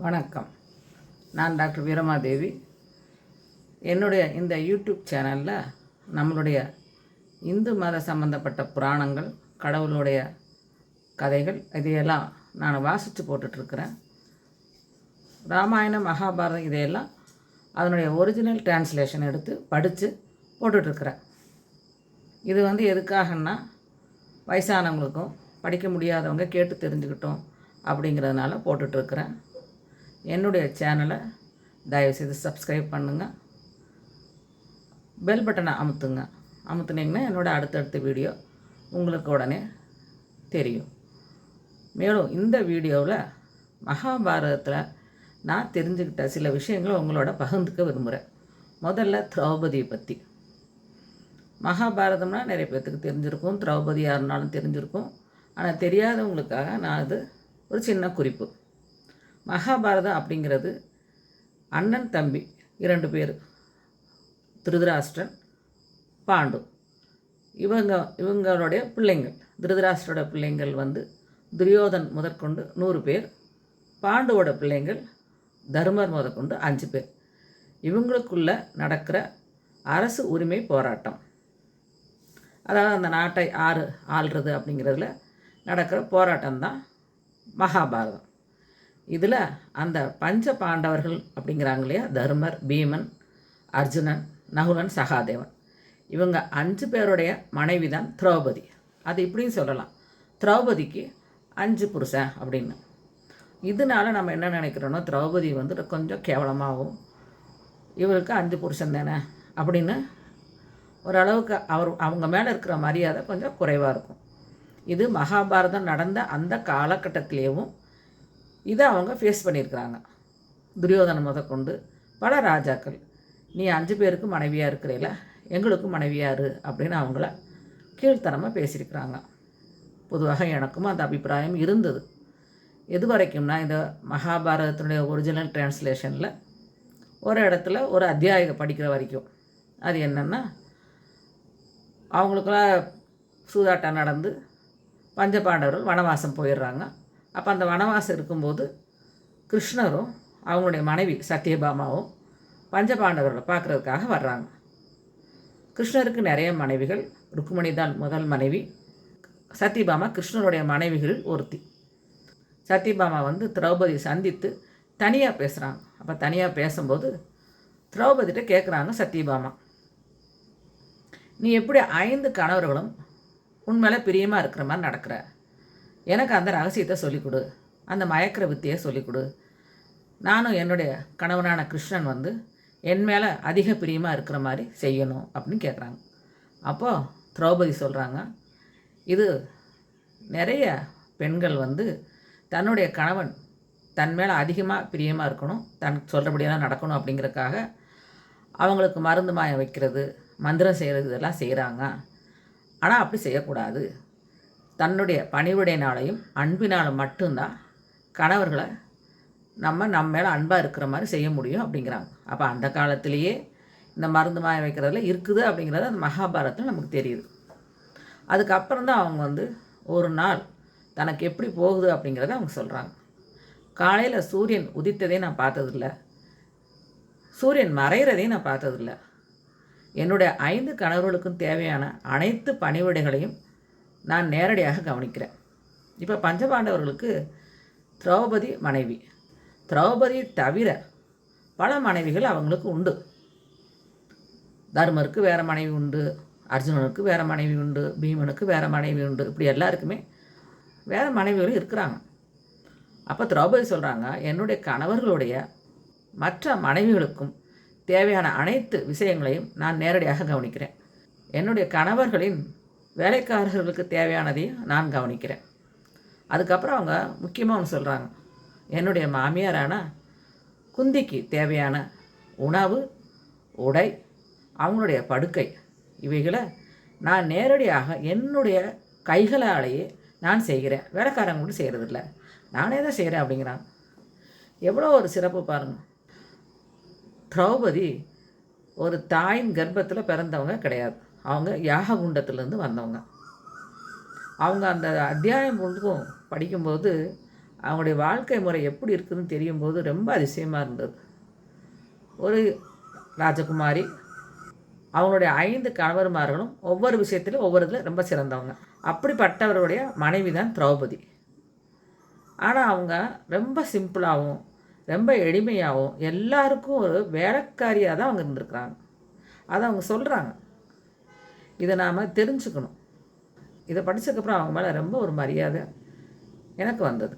வணக்கம். நான் டாக்டர் வீரமாதேவி. என்னுடைய இந்த யூடியூப் சேனலில் நம்மளுடைய இந்து மத சம்பந்தப்பட்ட புராணங்கள், கடவுளுடைய கதைகள் இதையெல்லாம் நான் வாசித்து போட்டுட்ருக்கிறேன். ராமாயணம், மகாபாரதம் இதையெல்லாம் அதனுடைய ஒரிஜினல் டிரான்ஸ்லேஷன் எடுத்து படித்து போட்டுட்ருக்கிறேன். இது எதுக்காகன்னா, வயசானவங்களுக்கும் படிக்க முடியாதவங்க கேட்டு தெரிஞ்சுக்கிட்டோம் அப்படிங்கிறதுனால போட்டுட்ருக்கிறேன். என்னுடைய சேனலை தயவுசெய்து சப்ஸ்கிரைப் பண்ணுங்கள், பெல் பட்டனை அமுத்துனீங்கன்னா என்னோடய அடுத்தடுத்த வீடியோ உங்களுக்கு உடனே தெரியும். மேலும் இந்த வீடியோவில் மகாபாரதத்தில் நான் தெரிஞ்சுக்கிட்ட சில விஷயங்களை உங்களோட பகிர்ந்துக்க விரும்புகிறேன். முதல்ல திரௌபதியை பற்றி. மகாபாரதம்னா நிறைய பேர்த்துக்கு தெரிஞ்சிருக்கும், திரௌபதி யாருனாலும் தெரிஞ்சிருக்கும். ஆனால் தெரியாதவங்களுக்காக நான் அது ஒரு சின்ன குறிப்பு. மகாபாரதம் அப்படிங்கிறது அண்ணன் தம்பி 2 பேர், திருதராஷ்டிரன், பாண்டு. இவங்களுடைய பிள்ளைங்கள், திருதராஷ்டிரோட பிள்ளைங்கள் துரியோதன் முதற்கொண்டு 100 பேர், பாண்டுவோட பிள்ளைங்கள் தர்மர் முதற்கொண்டு 5 பேர். இவங்களுக்குள்ள நடக்கிற அரசு உரிமை போராட்டம், அதாவது அந்த நாட்டை ஆள்றது அப்படிங்கிறதுல நடக்கிற போராட்டம் தான் மகாபாரதம். இதில் அந்த பஞ்ச பாண்டவர்கள் அப்படிங்கிறாங்க இல்லையா, தர்மர், பீமன், அர்ஜுனன், நகுலன், சகாதேவன், இவங்க 5 பேருடைய மனைவி தான் திரௌபதி. அது இப்படின்னு சொல்லலாம், திரௌபதிக்கு 5 புருஷன் அப்படின்னு. இதனால் நம்ம என்ன நினைக்கிறோன்னா, திரௌபதி கொஞ்சம் கேவலமாகவும், இவருக்கு 5 புருஷன் தானே அப்படின்னு ஓரளவுக்கு அவங்க மேலே இருக்கிற மரியாதை கொஞ்சம் குறைவாக இருக்கும். இது மகாபாரதம் நடந்த அந்த காலகட்டத்திலேயும் இதை அவங்க ஃபேஸ் பண்ணியிருக்கிறாங்க. துரியோதனை முதற்கொண்டு பல ராஜாக்கள், நீ 5 பேருக்கு மனைவியாக இருக்கிறீல, எங்களுக்கும் மனைவியாரு அப்படின்னு அவங்கள கீழ்த்தனமாக பேசியிருக்கிறாங்க. பொதுவாக எனக்கும் அந்த அபிப்பிராயம் இருந்தது. எது வரைக்கும்னா, இந்த மகாபாரதத்தினுடைய ஒரிஜினல் டிரான்ஸ்லேஷனில் ஒரு இடத்துல ஒரு அத்தியாயம் படிக்கிற வரைக்கும். அது என்னென்னா, அவங்களுக்கெல்லாம் சூதாட்டம் நடந்து பஞ்சபாண்டவர்கள் வனவாசம் போயிடுறாங்க. அப்போ அந்த வனவாசம் இருக்கும்போது கிருஷ்ணரும் அவங்களுடைய மனைவி சத்யபாமாவும் பஞ்சபாண்டவர்களை பார்க்குறதுக்காக வர்றாங்க. கிருஷ்ணருக்கு நிறைய மனைவிகள், ருக்மணி தான் முதல் மனைவி. சத்யபாமா கிருஷ்ணருடைய மனைவிகளில் ஒருத்தி. சத்யபாமா திரௌபதியை சந்தித்து தனியாக பேசுகிறாங்க. அப்போ தனியாக பேசும்போது திரௌபதிகிட்ட கேட்குறாங்க சத்யபாமா, நீ எப்படி 5 கணவர்களும் உண்மையில பிரியமாக இருக்கிற மாதிரி நடக்கிற? எனக்கு அந்த ரகசியத்தை சொல்லிக் கொடு, அந்த மயக்கிற வித்தையை சொல்லிக் கொடு. நானும் என்னுடைய கணவனான கிருஷ்ணன் என் மேலே அதிக பிரியமாக இருக்கிற மாதிரி செய்யணும் அப்படின்னு கேட்குறாங்க. அப்போது திரௌபதி சொல்கிறாங்க, இது நிறைய பெண்கள் தன்னுடைய கணவன் தன் மேலே அதிகமாக பிரியமாக இருக்கணும், தன் சொல்கிறபடியெல்லாம் நடக்கணும் அப்படிங்கிறதுக்காக அவங்களுக்கு மருந்து மாயம் வைக்கிறது, மந்திரம் செய்கிறது, இதெல்லாம் செய்கிறாங்க. ஆனால் அப்படி செய்யக்கூடாது. தன்னுடைய பணிவிடையினாலையும் அன்பினாலும் மட்டும்தான் கணவர்களை நம்ம மேலே அன்பாக இருக்கிற மாதிரி செய்ய முடியும் அப்படிங்கிறாங்க. அப்போ அந்த காலத்திலேயே இந்த மருந்து மாயம் வைக்கிறதுல இருக்குது அப்படிங்கிறது அந்த மகாபாரதத்தில் நமக்கு தெரியுது. அதுக்கப்புறம் தான் அவங்க ஒரு நாள் தனக்கு எப்படி போகுது அப்படிங்கிறத அவங்க சொல்கிறாங்க. காலையில் சூரியன் உதித்ததே நான் பார்த்ததில்லை, சூரியன் மறைகிறதையும் நான் பார்த்ததில்லை. என்னுடைய 5 கணவர்களுக்கும் தேவையான அனைத்து பணிவிடைகளையும் நான் நேரடியாக கவனிக்கிறேன். இப்போ பஞ்சபாண்டவர்களுக்கு திரௌபதி மனைவி. திரௌபதி தவிர பல மனைவிகள் அவங்களுக்கு உண்டு. தர்மருக்கு வேறு மனைவி உண்டு, அர்ஜுனனுக்கு வேறு மனைவி உண்டு, பீமனுக்கு வேறு மனைவி உண்டு. இப்படி எல்லாருக்குமே வேறு மனைவிகளும் இருக்கிறாங்க. அப்போ திரௌபதி சொல்கிறாங்க, என்னுடைய கணவர்களுடைய மற்ற மனைவிகளுக்கும் தேவையான அனைத்து விஷயங்களையும் நான் நேரடியாக கவனிக்கிறேன். என்னுடைய கணவர்களின் வேலைக்காரர்களுக்கு தேவையானதையும் நான் கவனிக்கிறேன். அதுக்கப்புறம் அவங்க முக்கியமாக ஒன்று சொல்கிறாங்க, என்னுடைய மாமியாரான குந்திக்கு தேவையான உணவு, உடை, அவங்களுடைய படுக்கை, இவைகளை நான் நேரடியாக என்னுடைய கைகளாலேயே நான் செய்கிறேன், வேலைக்காரங்க கூட செய்கிறதில்ல, நானே தான் செய்கிறேன் அப்படிங்கிறாங்க. எவ்வளோ ஒரு சிறப்பு பாருங்கள். திரௌபதி ஒரு தாயின் கர்ப்பத்தில் பிறந்தவங்க கிடையாது, அவங்க யாககுண்டத்திலேருந்து வந்தவங்க. அவங்க அந்த அத்தியாயம் முழுக்கும் படிக்கும்போது அவங்களுடைய வாழ்க்கை முறை எப்படி இருக்குதுன்னு தெரியும் போது ரொம்ப அதிசயமாக இருந்தது. ஒரு ராஜகுமாரி, அவங்களுடைய 5 கணவர்மார்களும் ஒவ்வொரு விஷயத்திலும் ஒவ்வொரு இதில் ரொம்ப சிறந்தவங்க. அப்படிப்பட்டவருடைய மனைவி தான் திரௌபதி. ஆனால் அவங்க ரொம்ப சிம்பிளாகவும் ரொம்ப எளிமையாகவும் எல்லாருக்கும் ஒரு வேலைக்காரியாக தான் அவங்க இருந்திருக்கிறாங்க. அதை அவங்க சொல்கிறாங்க. இதை நாம் தெரிஞ்சுக்கணும். இதை படித்ததுக்கப்புறம் அவங்க மேலே ரொம்ப ஒரு மரியாதை எனக்கு வந்தது.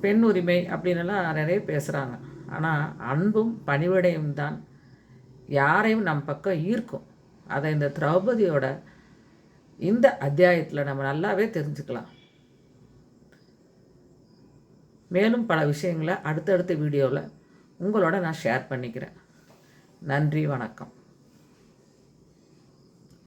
பெண் உரிமை அப்படின்னுலாம் நிறைய பேசுகிறாங்க. ஆனால் அன்பும் பணிவிடையும் தான் யாரையும் நம் பக்கம் ஈர்க்கும். அதை இந்த திரௌபதியோட இந்த அத்தியாயத்தில் நம்ம நல்லாவே தெரிஞ்சுக்கலாம். மேலும் பல விஷயங்களை அடுத்தடுத்த வீடியோவில் உங்களோட நான் ஷேர் பண்ணிக்கிறேன். நன்றி, வணக்கம்.